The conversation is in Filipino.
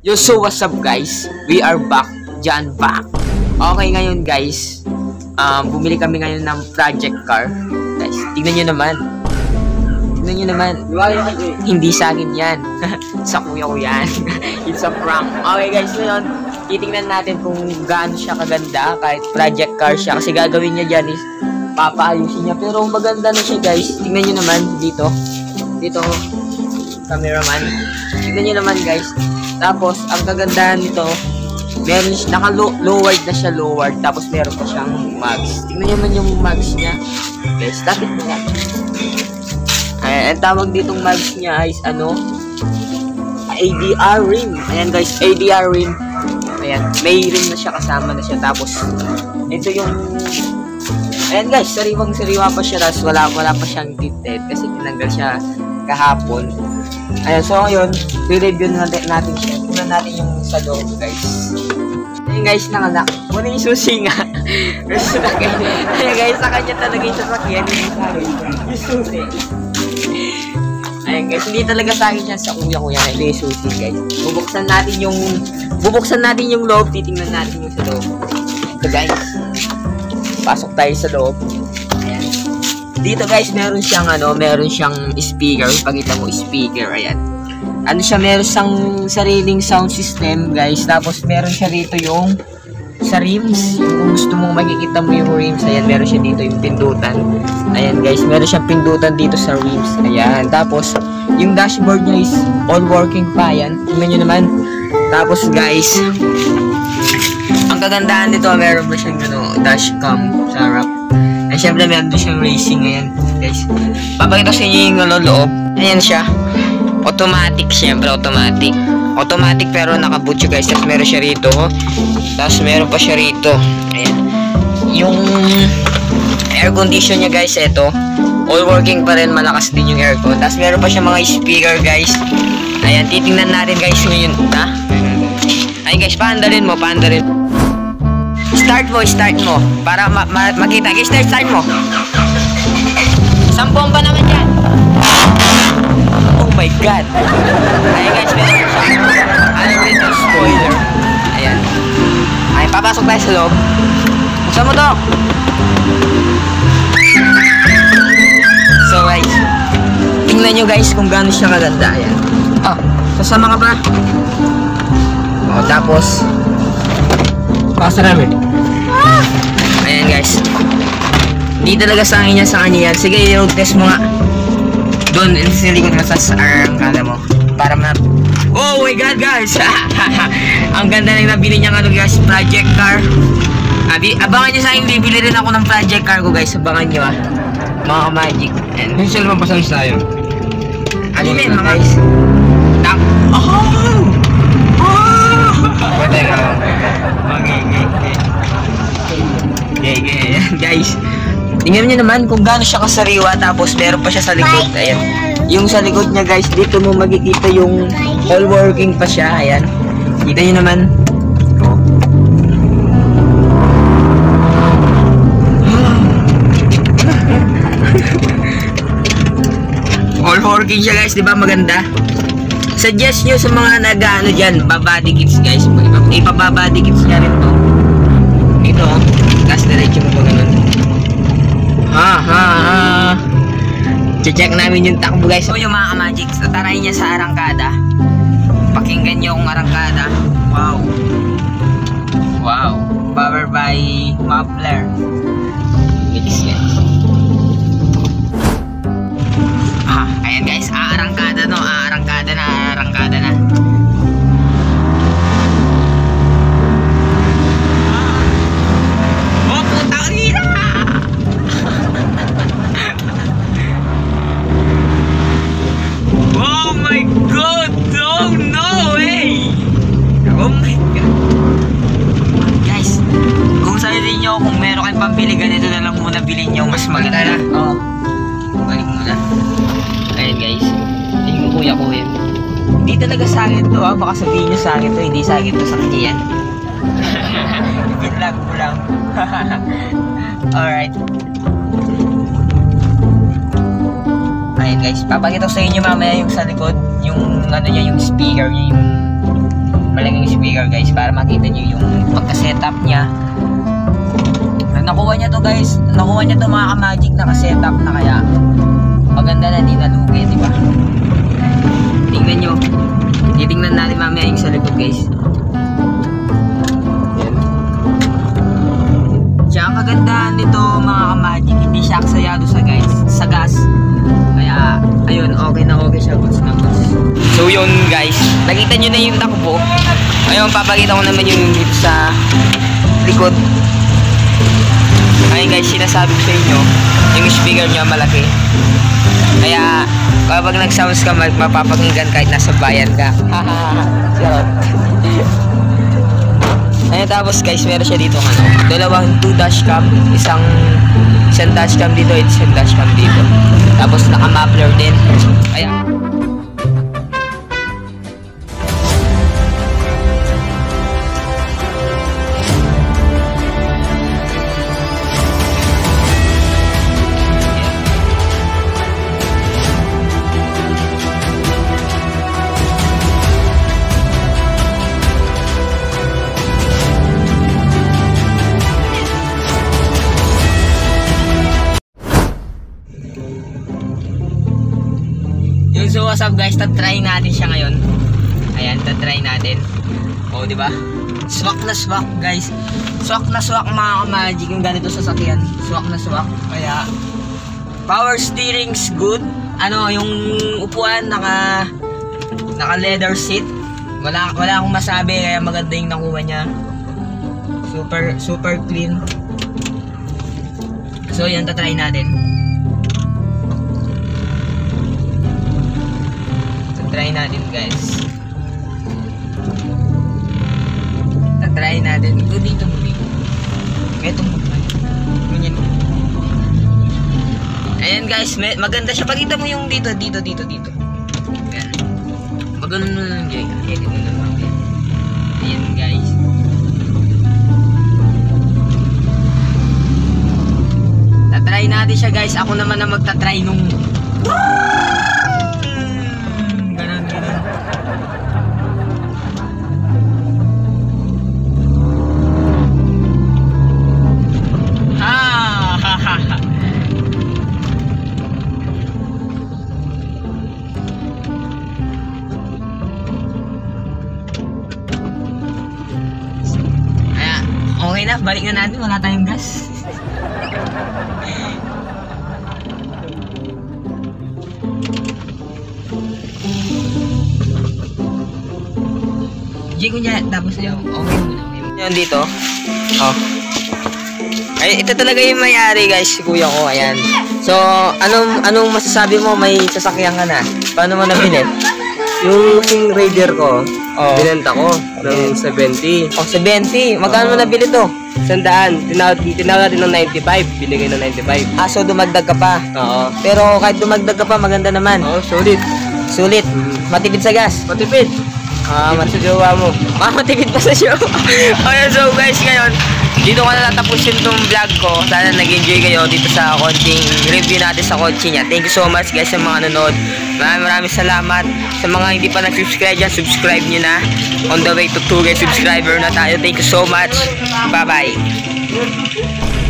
Yo, so what's up guys? We are back, John back. Okay, ngayon guys, bumili kami ngayon ng project car. Guys, tignan nyo naman. Tignan nyo naman. Hindi sa akin yan. Sa kuya ko yan. It's a prank. Okay guys, ngayon, titignan natin kung gaano siya kaganda kahit project car siya. Kasi gagawin niya dyan is, papaayusin niya. Pero maganda na siya guys. Tignan nyo naman dito. Dito, cameraman. Tignan nyo naman guys. Tapos, ang kagandahan nito, meron siya, naka-lowered na siya, lowered. Tapos, meron pa siyang mags. Tingnan nyo naman yung mags niya. Guys, lapit mo lang. Ayan, ang tawag ditong mags niya is, ADR rim. Ayan guys, ADR rim. Ayan, may rim na siya, kasama na siya. Tapos, ito yung, ayan guys, sariwang-sariwa pa siya. Tapos, wala pa siyang tinted kasi tinanggal siya kahapon. Ayan, so ngayon, i-review natin siya. Tingnan natin yung sa loob, guys. Ayan guys, nakanak. Muna yung susi nga. Ayan guys, sa kanya talaga yung sasakyan. Yung susi. Ayan guys, hindi talaga sa akin siya, sa kuya ko yan. Ito yung susi, guys. Bubuksan natin yung loob. Titingnan natin yung sa loob. Ito guys. Pasok tayo sa loob. Ayan. Dito guys, meron siyang speaker. Pakita mo speaker, ayan. Ano siya, meron siyang sariling sound system, guys. Tapos meron siya dito yung sa rims. Kung gusto mong makikita mo yung rims, ayan, meron siya dito yung pindutan. Ayan guys, meron siyang pindutan dito sa rims. Ayan. Tapos yung dashboard niya is all working pa, ayan. Tingnan nyo naman. Tapos guys, ang kagandahan nito, meron ba siyang dashcam sa harap. Ay, syempre, meron din siyang racing ngayon, guys. Papakita sa inyo yung loob. Ayan siya. Automatic, syempre, automatic. Automatic, pero nakaboot siya, guys. Tapos meron siya rito. Tapos meron pa siya rito. Ayan. Yung air condition niya, guys, ito. All working pa rin, malakas din yung aircon. Tapos meron pa siya mga speaker, guys. Ayan, titingnan natin, guys, ngayon. Ha? Ayan, guys, paandalin mo. Start mo. Para makita. Okay, start mo. Isang bomba naman yan. Oh my God. Ayan guys, meron siyang spoiler. Ayan. Ayan, papasok tayo sa loob. Buksan mo to. So guys, tingnan nyo guys kung gaano siya kaganda. Ayan. Sasama ka pa. Tapos pasa namin. Ayan guys. Hindi talaga sa akin yan, sa kanya yan. Sige, road test mo nga. Doon, sa likod mo sa arangkada mo. Para oh my God guys. Ang ganda na nabili niya guys, project car. Abangan nyo sa akin, bibili rin ako ng project car ko guys. Abangan nyo mga magic. Yung sila naman pasang tayo. Ano yun mga guys? Pwede ka. Okay. Guys, tingnan nyo naman kung gaano siya kasariwa. Tapos meron pa siya sa likod. Ayan. Yung sa likod niya guys, dito mo makikita yung all working pa siya. Ayan. Kita nyo naman. All working siya guys, di ba maganda? Suggest nyo sa mga nag-ano dyan, babody kits guys. Ipababody kits niya rin to. Ito, gas diretso mo ba ganun? Check namin yung takbo guys. So yung mga ka-magics, tataray niya sa arangkada. Pakinggan nyo kung arangkada. Wow. Powered by muffler. Mix guys. Ayan guys, arangkada na. Kung meron kayong pambili, ganito na lang muna bilhin nyo, mas maganda. Balik muna. Ayan guys, yung kuya ko yun. Hindi talaga sa akin to baka sabihin nyo sa akin to, hindi sa akin to, sa kanya yan. Pinlag mo lang. Alright. Ayan guys, papakita ko sa inyo mamaya yung sa likod, yung ano niya, yung speaker niya, yung malaking speaker guys para makita nyo yung pagka-setup niya. Nakuha niya to guys, nakuha niya to mga ka-magic naka-setup na kaya maganda na, di nalugi, di ba? Tingnan nyo, titingnan natin mamaya yung sa likod guys. Yan. Siya ang kagandahan nito mga ka-magic, hindi siya aksayado sa gas. Kaya, ayun, okay na okay siya, goods na goods. So yun guys, nakita nyo na yung takbo. Ngayon, papakita ko naman yung dito sa likod. Ayun guys, sinasabi ko sa inyo, yung speaker niya malaki. Kaya, kapag nag-sounds ka, mapapakinggan kahit nasa bayan ka. Charot. Ayun, tapos guys, meron siya dito dalawang 2 dashcam, isang dashcam dito, isang dashcam dito. Tapos naka-muffler din. Kaya so what's up guys, tatry natin siya ngayon. Ayan, tatry natin. O, di ba? Swak na swak guys. Swak na swak mga ka-magic yung ganito sa sasakyan. Swak na swak. Kaya power steering's good. Ano, yung upuan naka leather seat. Wala akong masabi kaya maganda yung nakuha niya. Super clean. So yan, tatry natin. Try natin guys. Try natin. Ito dito mo dito. Ito mo. Ganyan. Ayan guys, maganda siya. Pakita mo yung dito. Ayan. Maganda mo lang dyan. Edit mo lang. Ayan guys. Tatry natin siya guys. Ako naman na magtatry nung okay na, balik na natin, wala tayong gas. Jig niya, tapos yung okay muna. Yan dito. Oh. Ay, ito talaga yung may-ari guys, si kuya ko, ayan. So, anong masasabi mo, may sasakyan ka na? Paano mo nabili? Yung King Raider ko, binenta ko ng 70. Oh, 70. Magkano mo nabili to? 100. Tinawag natin ng 95. Binigay ng 95. Ah, so dumagdag ka pa? Oo. Pero kahit dumagdag ka pa, maganda naman. Oo, solid. Sulit. Matipid sa gas. Matipid. Sa jowa mo. Matipid pa sa show. Okay, so guys, ngayon, dito ko na natapusin itong vlog ko. Sana nag-enjoy kayo dito sa konting review natin sa kotse niya. Thank you so much guys sa mga nanonood. Maraming salamat. Sa mga hindi pa nag-subscribe dyan, subscribe nyo na. On the way to 2K subscriber na tayo. Thank you so much. Bye-bye.